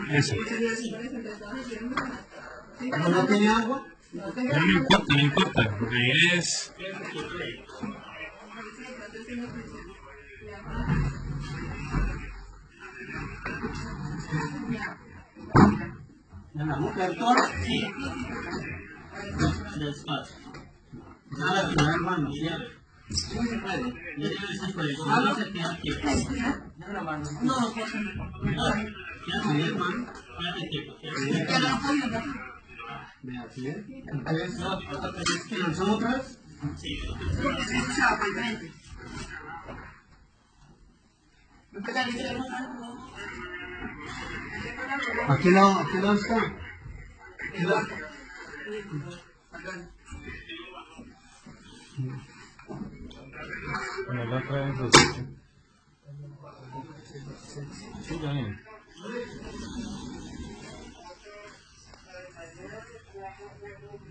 Eso. ¿No tiene agua? No importa, no importa. Ahí es. ¿La mujer toda? Sí. Despacio. Nada que dar mano, ¿cierto? No se puede. Ya se puede. No se queda quieto. No, no pasa nada. Ya se ve, hermano. Quédate quieto. Ve así, ¿eh? Entonces, ¿lanzamos otra vez? Sí. ¿A qué lado está? ¿A qué lado? Bueno, la otra vez. Sí, ya viene.